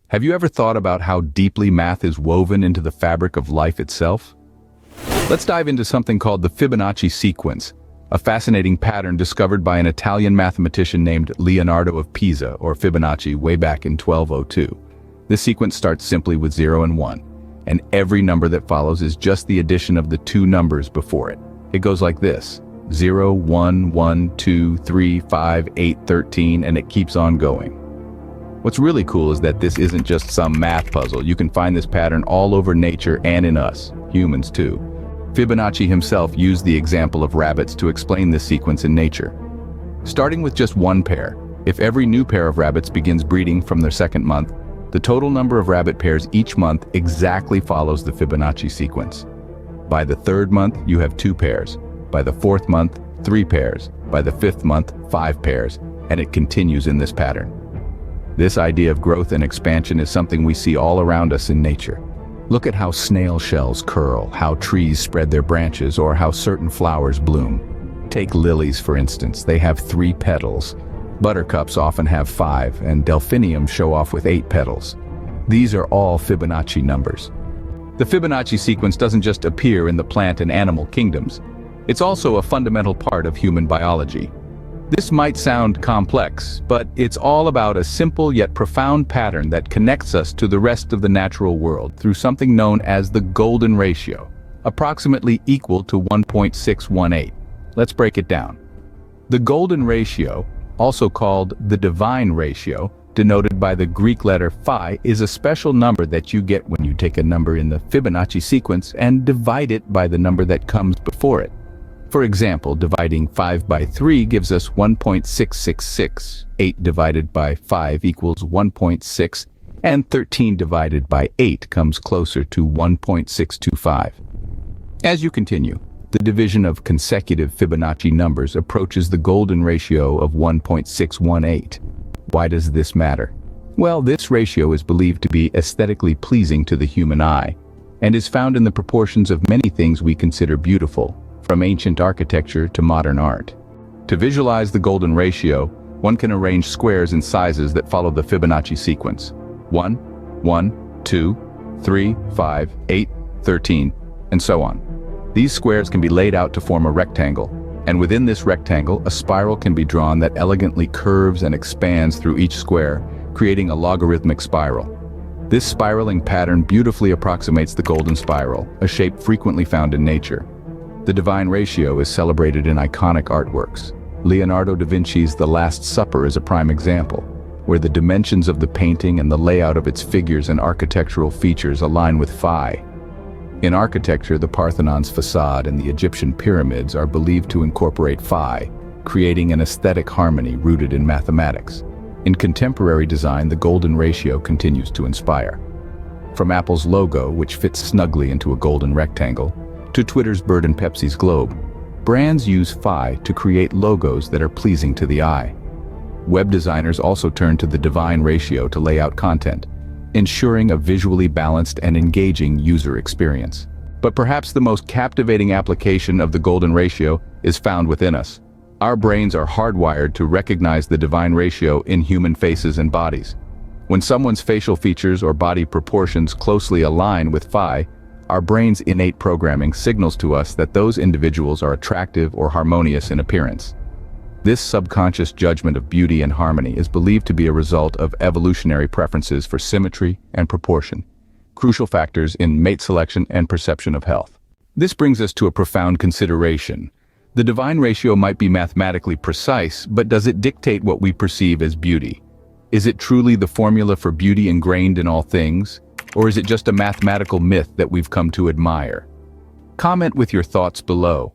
Have you ever thought about how deeply math is woven into the fabric of life itself? Let's dive into something called the Fibonacci Sequence, a fascinating pattern discovered by an Italian mathematician named Leonardo of Pisa, or Fibonacci, way back in 1202. This sequence starts simply with 0 and 1, and every number that follows is just the addition of the two numbers before it. It goes like this: 0, 1, 1, 2, 3, 5, 8, 13, and it keeps on going. What's really cool is that this isn't just some math puzzle. You can find this pattern all over nature and in us, humans too. Fibonacci himself used the example of rabbits to explain this sequence in nature. Starting with just one pair, if every new pair of rabbits begins breeding from their second month, the total number of rabbit pairs each month exactly follows the Fibonacci sequence. By the third month, you have 2 pairs. By the fourth month, 3 pairs. By the fifth month, 5 pairs. And it continues in this pattern. This idea of growth and expansion is something we see all around us in nature. Look at how snail shells curl, how trees spread their branches, or how certain flowers bloom. Take lilies, for instance. They have 3 petals. Buttercups often have 5, and delphiniums show off with 8 petals. These are all Fibonacci numbers. The Fibonacci sequence doesn't just appear in the plant and animal kingdoms. It's also a fundamental part of human biology. This might sound complex, but it's all about a simple yet profound pattern that connects us to the rest of the natural world through something known as the golden ratio, approximately equal to 1.618. Let's break it down. The golden ratio, also called the divine ratio, denoted by the Greek letter phi, is a special number that you get when you take a number in the Fibonacci sequence and divide it by the number that comes before it. For example, dividing 5 by 3 gives us 1.666, 8 divided by 5 equals 1.6, and 13 divided by 8 comes closer to 1.625. As you continue, the division of consecutive Fibonacci numbers approaches the golden ratio of 1.618. Why does this matter? Well, this ratio is believed to be aesthetically pleasing to the human eye, and is found in the proportions of many things we consider beautiful, from ancient architecture to modern art. To visualize the golden ratio, one can arrange squares in sizes that follow the Fibonacci sequence: 1, 1, 2, 3, 5, 8, 13, and so on. These squares can be laid out to form a rectangle, and within this rectangle, a spiral can be drawn that elegantly curves and expands through each square, creating a logarithmic spiral. This spiraling pattern beautifully approximates the golden spiral, a shape frequently found in nature. The divine ratio is celebrated in iconic artworks. Leonardo da Vinci's The Last Supper is a prime example, where the dimensions of the painting and the layout of its figures and architectural features align with phi. In architecture, the Parthenon's facade and the Egyptian pyramids are believed to incorporate phi, creating an aesthetic harmony rooted in mathematics. In contemporary design, the golden ratio continues to inspire. From Apple's logo, which fits snugly into a golden rectangle, to Twitter's bird and Pepsi's globe, brands use phi to create logos that are pleasing to the eye. Web designers also turn to the divine ratio to lay out content, ensuring a visually balanced and engaging user experience. But perhaps the most captivating application of the golden ratio is found within us. Our brains are hardwired to recognize the divine ratio in human faces and bodies. When someone's facial features or body proportions closely align with phi, our brain's innate programming signals to us that those individuals are attractive or harmonious in appearance. This subconscious judgment of beauty and harmony is believed to be a result of evolutionary preferences for symmetry and proportion, crucial factors in mate selection and perception of health. This brings us to a profound consideration. The divine ratio might be mathematically precise, but does it dictate what we perceive as beauty? Is it truly the formula for beauty ingrained in all things? Or is it just a mathematical myth that we've come to admire? Comment with your thoughts below.